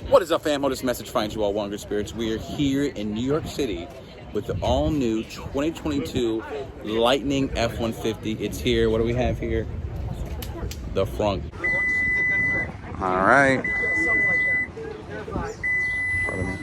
What is up, fam? This message finds you all, Wonder Spirits. We are here in New York City with the all-new 2022 Lightning F-150. It's here. What do we have here? The front. All right. Pardon me.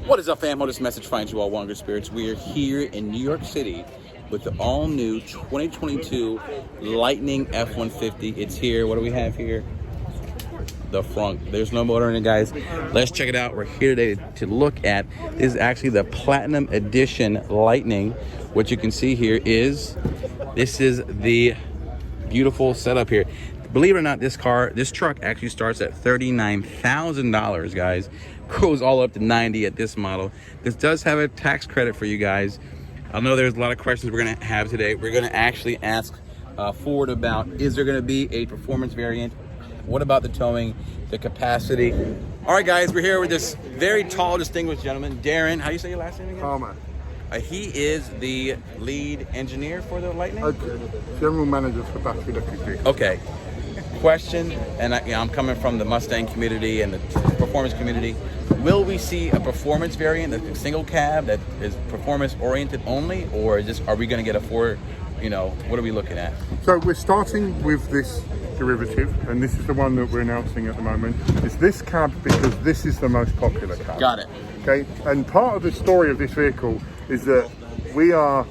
What is up, fam? This message finds you all, Wonder Spirits. We are here in New York City with the all-new 2022 Lightning F-150. It's here. What do we have here? The front. There's no motor in it, guys. Let's check it out. We're here today to look at. This is actually the Platinum Edition Lightning. What you can see here is this is the beautiful setup here. Believe it or not, this truck actually starts at $39,000, guys. Goes all up to 90 at this model. This does have a tax credit for you guys. I know there's a lot of questions we're gonna have today. We're gonna actually ask Ford about, is there gonna be a performance variant? What about the towing, the capacity? All right, guys, we're here with this very tall, distinguished gentleman, Darren. How do you say your last name again? Palmer. He is the lead engineer for the Lightning? General manager for battery electric vehicles. Okay. Question, and I'm coming from the Mustang community and the performance community. Will we see a performance variant, a single cab that is performance oriented only, or are we going to get a Ford? What are we looking at? So we're starting with this derivative, and this is the one that we're announcing at the moment. It's this cab because this is the most popular cab. Got it. Okay, and part of the story of this vehicle is that we are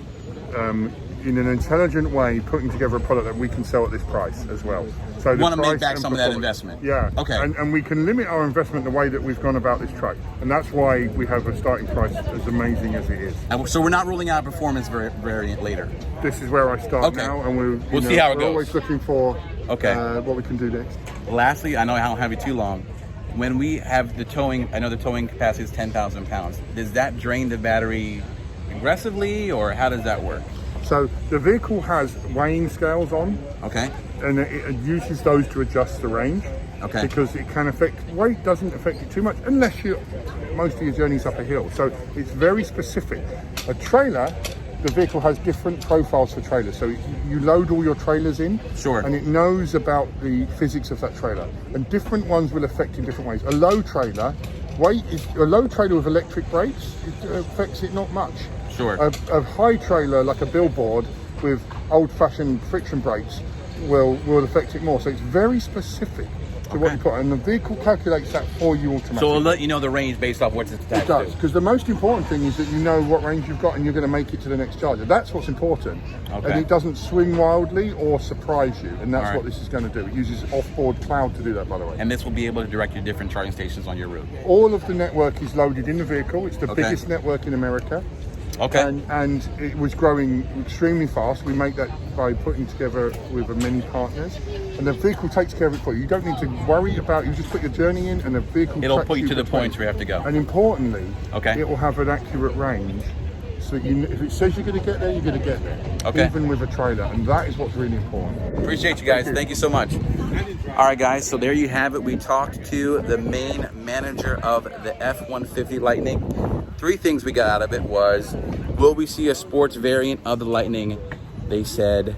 in an intelligent way putting together a product that we can sell at this price as well. So we want to make back some of that investment. Yeah. Okay. And we can limit our investment the way that we've gone about this truck, and that's why we have a starting price as amazing as it is. And so we're not ruling out a performance variant later. This is where I start now, and we'll see how it goes. We're always looking for what we can do next. Lastly, I know I don't have you too long. When we have the towing, I know the towing capacity is 10,000 pounds. Does that drain the battery aggressively, or how does that work? So the vehicle has weighing scales on. Okay. And it uses those to adjust the range. Okay. Because it can affect, weight doesn't affect it too much unless most of your journey's up a hill. So it's very specific. A trailer, the vehicle has different profiles for trailers. So you load all your trailers in. Sure. And it knows about the physics of that trailer. And different ones will affect in different ways. A low trailer with electric brakes, it affects it not much. Sure. A high trailer like a billboard with old-fashioned friction brakes will affect it more. So it's very specific to what you put, and the vehicle calculates that for you automatically. So it'll let you know the range based off what's attached. It does, because the most important thing is that you know what range you've got and you're going to make it to the next charger. That's what's important. Okay. And it doesn't swing wildly or surprise you, and that's what this is going to do. It uses off-board cloud to do that, by the way. And this will be able to direct you to different charging stations on your route. All of the network is loaded in the vehicle. It's the biggest network in America. Okay. And it was growing extremely fast. We make that by putting together with many partners, and the vehicle takes care of it for you. You don't need to worry about. You just put your journey in, and the vehicle. It'll put you to the points where you have to go. And importantly, it will have an accurate range. So if it says you're going to get there, you're going to get there. Okay. Even with a trailer, and that is what's really important. Appreciate you guys. Thank you so much. All right, guys. So there you have it. We talked to the main manager of the F-150 Lightning. 3 things we got out of it was, will we see a sports variant of the Lightning? They said,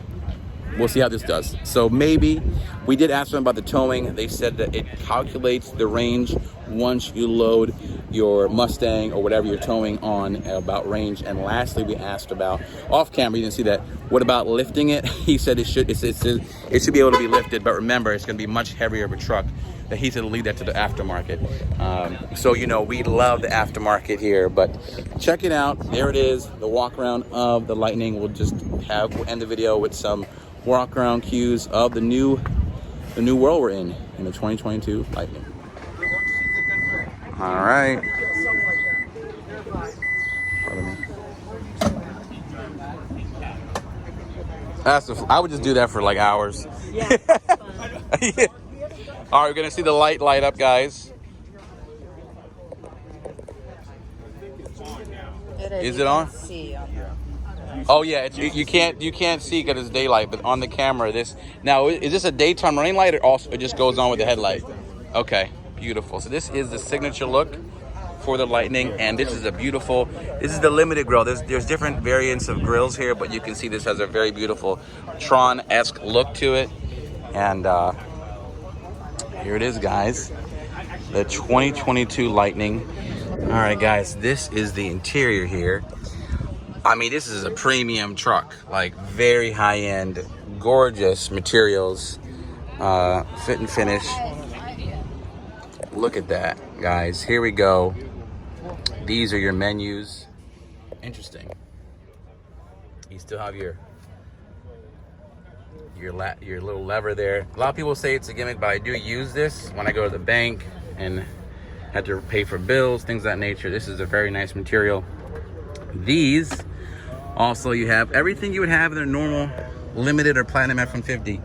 we'll see how this does. So maybe. We did ask them about the towing. They said that it calculates the range once you load your Mustang or whatever you're towing on about range. And lastly, we asked about, off camera, you didn't see that, what about lifting it? He said it should be able to be lifted, but remember, it's gonna be much heavier of a truck. That he said to leave that to the aftermarket. So, we love the aftermarket here, but check it out. There it is, the walk around of the Lightning. We'll end the video with some walk around cues of the new the new world we're in the 2022 Lightning. All right. I would just do that for like hours. Yeah. Yeah. All right, we're gonna see the light up, guys. Is it on? Oh yeah, you can't see because it's daylight, but on the camera, is this a daytime running light, or also it just goes on with the headlight? Okay, beautiful. So this is the signature look for the Lightning, and this is the limited grill. There's different variants of grills here, but you can see this has a very beautiful Tron-esque look to it. And here it is, guys, the 2022 Lightning. All right, guys, this is the interior here. I mean, this is a premium truck, like very high-end, gorgeous materials, fit and finish. Look at that, guys. Here we go. These are your menus. Interesting. You still have your little lever there. A lot of people say it's a gimmick, but I do use this when I go to the bank and have to pay for bills, things of that nature. This is a very nice material. These also, you have everything you would have in a normal limited or platinum F-150.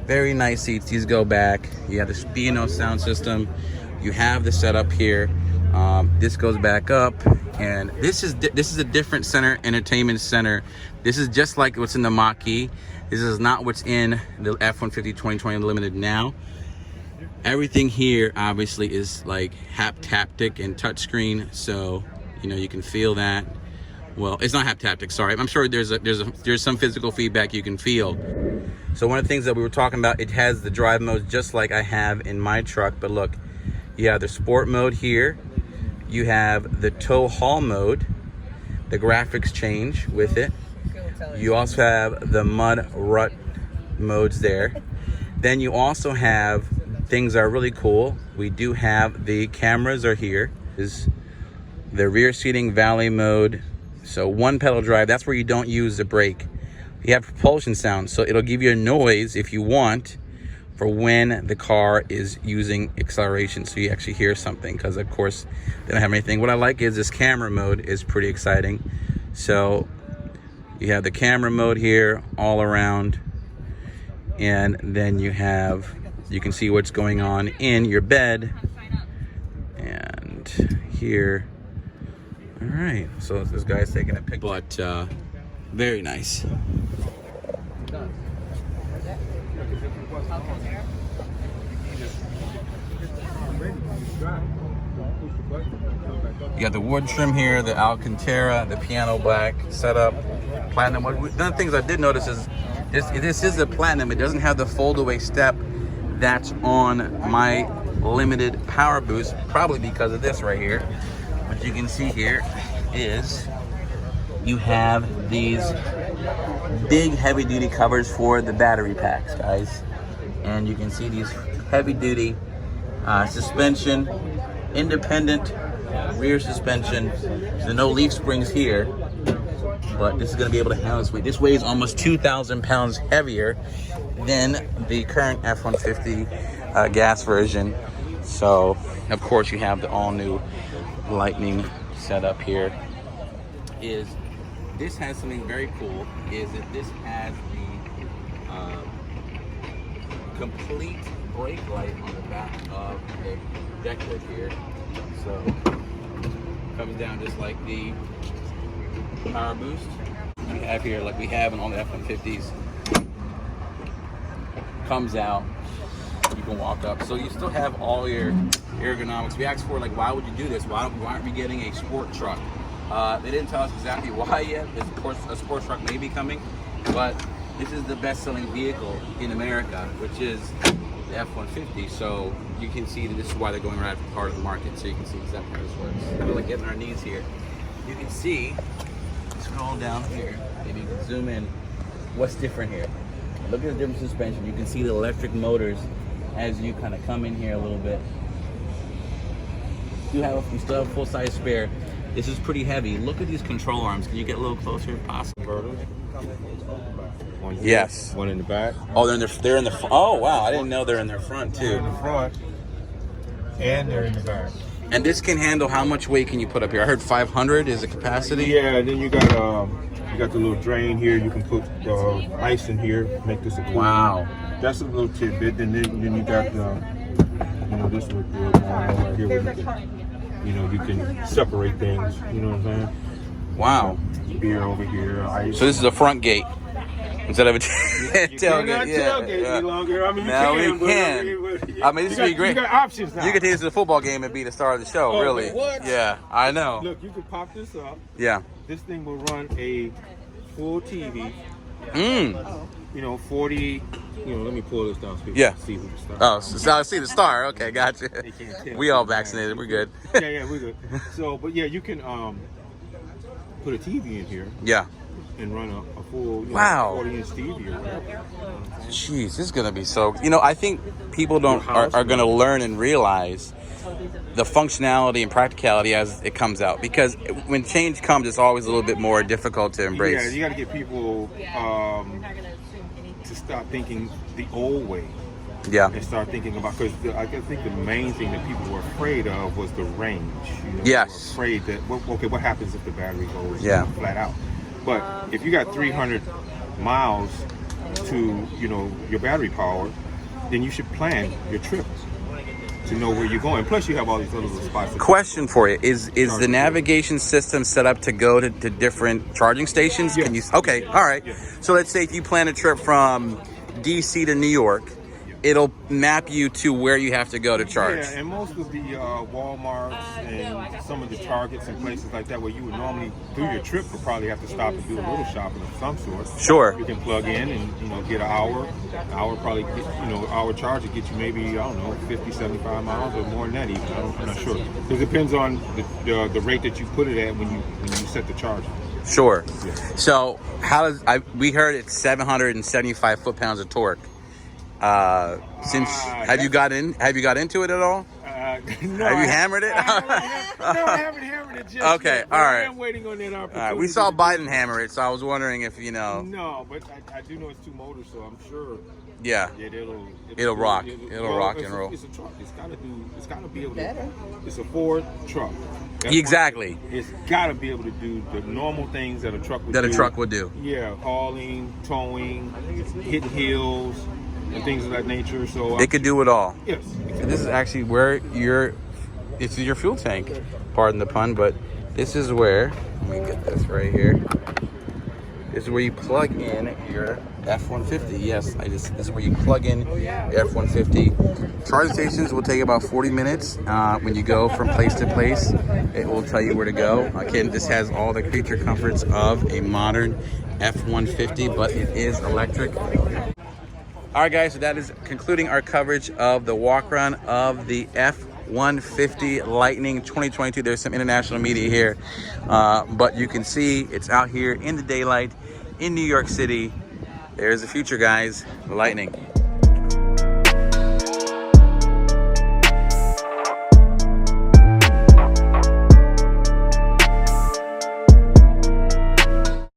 Very nice seats. These go back. You have the B&O sound system. You have the setup here. This goes back up, and this is a different entertainment center. This is just like what's in the Mach-E. This is not what's in the F-150 2020 Limited now. Everything here obviously is like haptic and touchscreen, so you can feel that. Well, it's not haptic, sorry. I'm sure there's some physical feedback you can feel. So one of the things that we were talking about, it has the drive modes just like I have in my truck, but look, you have the sport mode here. You have the tow haul mode. The graphics change with it. You also have the mud rut modes there. Then you also have things that are really cool. We do have the cameras are here. Is the rear seating valley mode. So one pedal drive, that's where you don't use the brake. You have propulsion sound, so it'll give you a noise if you want for when the car is using acceleration, so you actually hear something, because of course they don't have anything. What I like is this camera mode is pretty exciting. So you have the camera mode here all around, and then you can see what's going on in your bed, and here. All right, so this guy's taking a picture, but very nice. You got the wood trim here, the Alcantara, the piano black setup, platinum. One of the things I did notice is this is a platinum. It doesn't have the fold-away step that's on my limited power boost, probably because of this right here. What you can see here is you have these big heavy-duty covers for the battery packs, guys. And you can see these heavy-duty suspension, independent rear suspension. There's no leaf springs here, but this is going to be able to handle this weight. This weighs almost 2,000 pounds heavier than the current F-150 gas version. So, of course, you have the all-new Lightning setup here. This has something very cool, is that this has the complete brake light on the back of the deck lid here. So comes down just like the power boost we have here, like we have in all the F-150s. Comes out, you can walk up. So you still have all your ergonomics. We asked for, like, why would you do this? Why aren't we getting a sport truck? They didn't tell us exactly why yet. Of course, a sports truck may be coming, but this is the best-selling vehicle in America, which is the F-150. So you can see that this is why they're going right after part of the market. So you can see exactly how this works. Kind of like getting our knees here. You can see, scroll down here, maybe you can zoom in. What's different here? Look at the different suspension. You can see the electric motors as you kind of come in here a little bit. You still have a full-size spare. This is pretty heavy. Look at these control arms. Can you get a little closer if possible? One here, Yes. one in the back. Oh, they're in the oh wow, I didn't know they're in their front They're in too. the front, and they're in the back. And this can handle how much weight can you put up here? I heard 500 is the capacity. Yeah, and then you got the little drain here. You can put ice in here, make this a cool. Wow. That's a little tidbit. Then you got this little deal going on right here where you can separate things. You know what I'm saying? Wow. Beer over here, ice. So this is a front gate instead of a You tailgate. cannot tailgate any longer. I mean, you Now can. we can. I mean, this would be great. You got options now. You could take this to the football game and be the star of the show. Oh, really? what? Yeah, I know. Look, you can pop this up. Yeah. This thing will run a full TV. 40. Let me pull this down so people Yeah. can see who the star. Oh, so I see the star. Okay, gotcha. They can't tell. We all vaccinated. We're good. Yeah, we're good. So, but yeah, you can put a TV in here Yeah. and run a full Wow. 40-inch TV or whatever. Jeez, this is gonna be so. I think people are gonna learn and realize the functionality and practicality as it comes out, because when change comes, it's always a little bit more difficult to embrace. Yeah, you got to get people to stop thinking the old way. Yeah. And start thinking about, because I think the main thing that people were afraid of was the range. Yes. They were afraid that, what happens if the battery goes flat out? But if you got 300 miles to your battery power, then you should plan your trip to know where you're going. Plus, you have all these other little spots. Question for you: Is the navigation system set up to go to different charging stations? Yes. Can you? Okay, all right. Yes. So let's say if you plan a trip from DC to New York, it'll map you to where you have to go to charge. Yeah, and most of the Walmarts and some of the Targets and places like that where you would normally do your trip would probably have to stop and do a little shopping of some sort. Sure. You can plug in and get an hour. Hour probably get, hour charge to get you maybe, I don't know, 50, 75 miles or more than that even. I'm not sure. It depends on the rate that you put it at when you set the charge. Sure. Yeah. So we heard it's 775 foot-pounds of torque. Have you got into it at all? No, Have you hammered it? No, I haven't hammered it just Okay, yet, all right. I am waiting on that opportunity. All right, we saw Biden hammer it, so I was wondering if No, but I do know it's two motors, so I'm sure. Yeah. It'll rock. It'll rock and roll. It's a truck. It's gotta be able to. It's a Ford truck. That's Exactly. It's gotta be able to do the normal things that a truck would do. That a truck would do. Yeah, hauling, towing, hitting hills, and things of that nature. So It could do it all. yes. And this is actually where it's your fuel tank. Pardon the pun, but this is where, let me get this right here. This is where you plug in your F-150. Yes, this is where you plug in your F-150. Charging stations will take about 40 minutes. When you go from place to place, it will tell you where to go. Again, this has all the creature comforts of a modern F-150, but it is electric. All right, guys, so that is concluding our coverage of the walk around of the F-150 Lightning 2022. There's some international media here, but you can see it's out here in the daylight in New York City. There's the future, guys. Lightning.